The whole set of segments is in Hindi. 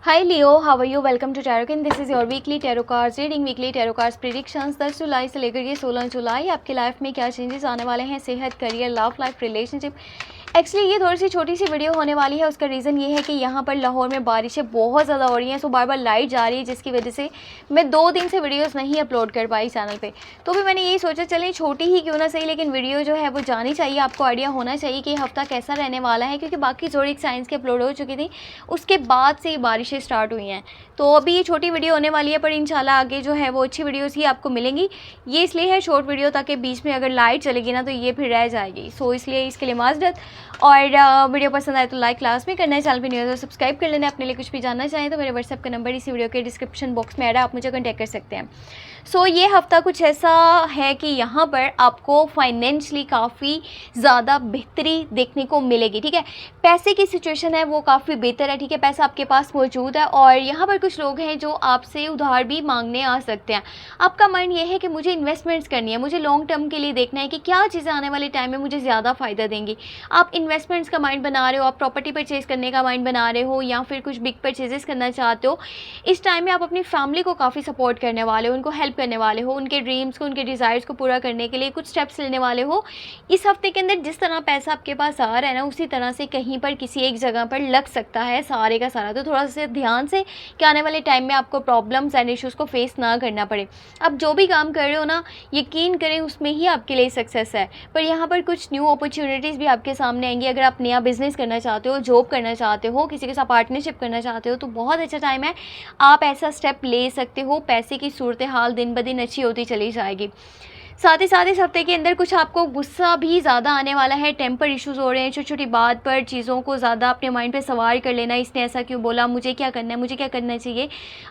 Hi Leo, how are you? Welcome to Tarot. This is your weekly tarot cards reading. Weekly tarot cards predictions 10 जुलाई से लेकर के 16 जुलाई आपकी लाइफ में क्या चेंजेस आने वाले हैं, सेहत, career, love life, relationship. Actually ये थोड़ी सी छोटी सी वीडियो होने वाली है। उसका रीज़न ये है कि यहाँ पर लाहौर में बारिशें बहुत ज़्यादा हो रही हैं, सो बार बार लाइट जा रही है, जिसकी वजह से मैं 2 दिन से वीडियोस नहीं अपलोड कर पाई चैनल पे। तो भी मैंने यही सोचा चले छोटी ही क्यों ना सही, लेकिन वीडियो जो है वो जानी चाहिए, आपको आइडिया होना चाहिए कि हफ्ता कैसा रहने वाला है, क्योंकि बाकी जोड़िक साइंस की अपलोड हो चुकी थी, उसके बाद से बारिशें स्टार्ट हुई हैं। तो अभी ये छोटी वीडियो होने वाली है, पर इंशाल्लाह आगे जो है वो अच्छी वीडियोस ही आपको मिलेंगी। ये इसलिए है शॉर्ट वीडियो, ताकि बीच में अगर लाइट चलेगी ना तो ये फिर रह जाएगी। सो इसलिए इसके लिए माजरत। और वीडियो पसंद आए तो लाइक क्लास में करना है, चैनल पर न्यू है तो सब्सक्राइब कर लेना। अपने लिए कुछ भी जानना चाहें तो मेरे व्हाट्सएप का नंबर इसी वीडियो के डिस्क्रिप्शन बॉक्स में ऐड है, आप मुझे कॉन्टैक्ट कर सकते हैं। सो ये हफ्ता कुछ ऐसा है कि यहाँ पर आपको फाइनेंशियली काफ़ी ज़्यादा बेहतरी देखने को मिलेगी। ठीक है, पैसे की सिचुएशन है वो काफ़ी बेहतर है। ठीक है, पैसा आपके पास मौजूद है और यहाँ पर कुछ लोग हैं जो आपसे उधार भी मांगने आ सकते हैं। आपका माइंड ये है कि मुझे इन्वेस्टमेंट्स करनी है, मुझे लॉन्ग टर्म के लिए देखना है कि क्या चीज़ें आने वाले टाइम में मुझे ज़्यादा फ़ायदा देंगी। आप इन्वेस्टमेंट्स का माइंड बना रहे हो, आप प्रॉपर्टी परचेज़ करने का माइंड बना रहे हो, या फिर कुछ बिग परचेजेस करना चाहते हो। इस टाइम में आप अपनी फैमिली को काफ़ी सपोर्ट करने वाले हो, उनको हेल्प करने वाले हो, उनके ड्रीम्स को, उनके डिज़ायर्स को पूरा करने के लिए कुछ स्टेप्स लेने वाले हो। इस हफ्ते के अंदर जिस तरह पैसा आपके पास आ रहा है ना, उसी तरह से कहीं पर किसी एक जगह पर लग सकता है सारे का सारा। तो थोड़ा सा ध्यान से कि आने वाले टाइम में आपको प्रॉब्लम्स एंड इश्यूज़ को फेस ना करना पड़े। आप जो भी काम कर रहे हो ना, यकीन करें उसमें ही आपके लिए सक्सेस है। पर यहाँ पर कुछ न्यू अपॉर्चुनिटीज़ भी आपके सामने आएंगी। अगर आप नया बिजनेस करना चाहते हो, जॉब करना चाहते हो, किसी के साथ पार्टनरशिप करना चाहते हो, तो बहुत अच्छा टाइम है, आप ऐसा स्टेप ले सकते हो। पैसे की सूरत हाल दिन ब दिन अच्छी होती चली जाएगी। साथ ही इस हफ्ते के अंदर कुछ आपको गुस्सा भी ज़्यादा आने वाला है, टेम्पर इश्यूज़ हो रहे हैं, छोटी छोटी बात पर चीज़ों को ज़्यादा अपने माइंड पे सवार कर लेना, इसने ऐसा क्यों बोला, मुझे क्या करना है, मुझे क्या करना चाहिए।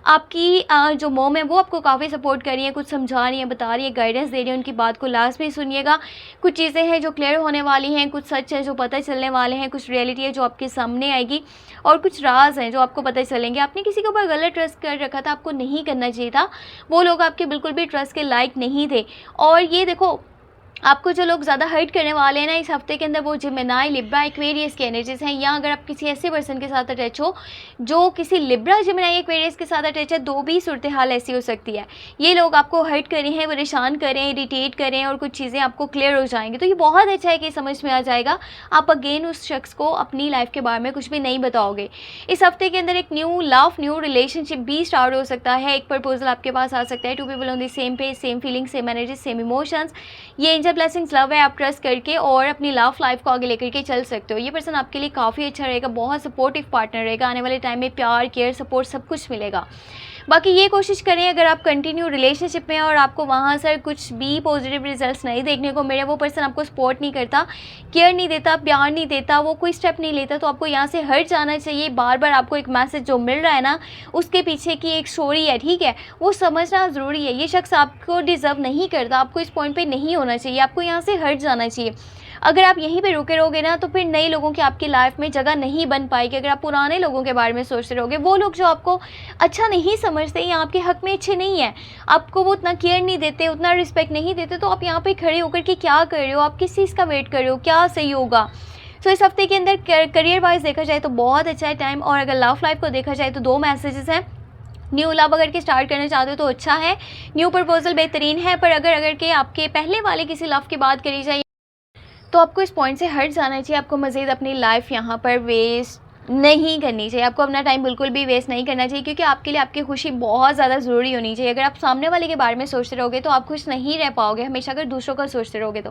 आपकी जो मॉम है वो आपको काफ़ी सपोर्ट कर रही है, कुछ समझा रही है, बता रही है, गाइडेंस दे रही है, उनकी बात को लास्ट में सुनिएगा। कुछ चीज़ें हैं जो क्लियर होने वाली हैं, कुछ सच है जो पता चलने वाले हैं, कुछ रियलिटी है जो आपके सामने आएगी, और कुछ राज हैं जो आपको पता चलेंगे। आपने किसी के ऊपर गलत ट्रस्ट कर रखा था, आपको नहीं करना चाहिए था, वो लोग आपके बिल्कुल भी ट्रस्ट के लायक नहीं थे। और ये देखो, आपको जो लोग ज़्यादा हर्ट करने वाले हैं ना इस हफ्ते के अंदर, वो जिमिनाई, लिब्रा, एक्वेरियस की एनर्जीज हैं। या अगर आप किसी ऐसे पर्सन के साथ अटैच हो जो किसी लिब्रा, जिमिनाई, एक्वेरियस के साथ अटैच है, दो भी सूरत हाल ऐसी हो सकती है। ये लोग आपको हर्ट करें हैं, परेशान करें, इरिटेट करें, और कुछ चीज़ें आपको क्लियर हो जाएंगी। तो ये बहुत अच्छा है कि समझ में आ जाएगा, आप अगेन उस शख्स को अपनी लाइफ के बारे में कुछ भी नहीं बताओगे। इस हफ्ते के अंदर एक न्यू लव, न्यू रिलेशनशिप भी स्टार्ट हो सकता है। एक प्रपोजल आपके पास आ सकता है। 2 people on the same page, same feeling, same energy, same emotions. ये एंजल ब्लेसिंग्स लव है, आप ट्रस्ट करके और अपनी लव लाइफ को आगे लेकर के चल सकते हो। ये पर्सन आपके लिए काफ़ी अच्छा रहेगा, बहुत सपोर्टिव पार्टनर रहेगा। आने वाले टाइम में प्यार, केयर, सपोर्ट सब कुछ मिलेगा। बाकी ये कोशिश करें, अगर आप कंटिन्यू रिलेशनशिप में और आपको वहाँ से कुछ भी पॉजिटिव रिजल्ट्स नहीं देखने को मिले, वो पर्सन आपको सपोर्ट नहीं करता, केयर नहीं देता, प्यार नहीं देता, वो कोई स्टेप नहीं लेता, तो आपको यहाँ से हट जाना चाहिए। बार बार आपको एक मैसेज जो मिल रहा है ना, उसके पीछे की एक स्टोरी है, ठीक है, वो समझना ज़रूरी है। ये शख्स आपको डिज़र्व नहीं करता, आपको इस पॉइंट पर नहीं होना चाहिए, आपको यहाँ से हट जाना चाहिए। अगर आप यहीं पे रुके रहोगे ना, तो फिर नए लोगों की आपकी लाइफ में जगह नहीं बन पाएगी। अगर आप पुराने लोगों के बारे में सोचते रहोगे, वो लोग जो आपको अच्छा नहीं समझते या आपके हक में अच्छे नहीं हैं, आपको वो उतना केयर नहीं देते, उतना रिस्पेक्ट नहीं देते, तो आप यहाँ पे खड़े होकर के क्या कर रहे हो, आप किस चीज़ का वेट कर रहे हो, क्या सही होगा। तो इस हफ्ते के अंदर करियर वाइज देखा जाए तो बहुत अच्छा है टाइम। और अगर लव लाइफ को देखा जाए तो 2 मैसेजेस हैं। न्यू लव अगर के स्टार्ट करना चाहते हो तो अच्छा है, न्यू प्रपोजल बेहतरीन है। पर अगर के आपके पहले वाले किसी लव की बात करी जाए तो आपको इस पॉइंट से हट जाना चाहिए। आपको मज़ीद अपनी लाइफ यहाँ पर वेस्ट नहीं करनी चाहिए, आपको अपना टाइम बिल्कुल भी वेस्ट नहीं करना चाहिए, क्योंकि आपके लिए आपकी खुशी बहुत ज़्यादा ज़रूरी होनी चाहिए। अगर आप सामने वाले के बारे में सोचते रहोगे तो आप खुश नहीं रह पाओगे हमेशा, अगर दूसरों का सोचते रहोगे तो।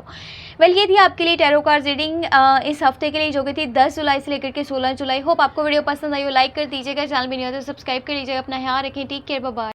वेल, ये थी आपके लिए टैरो कार्ड रीडिंग इस हफ्ते के लिए, जो कि थी 10 जुलाई से लेकर के 16 जुलाई। होप आपको वीडियो पसंद आई हो, लाइक कर दीजिएगा, चैनल भी नहीं हो तो सब्सक्राइब कर लीजिएगा। अपना ख्याल रखें, टेक केयर, बाय बाय।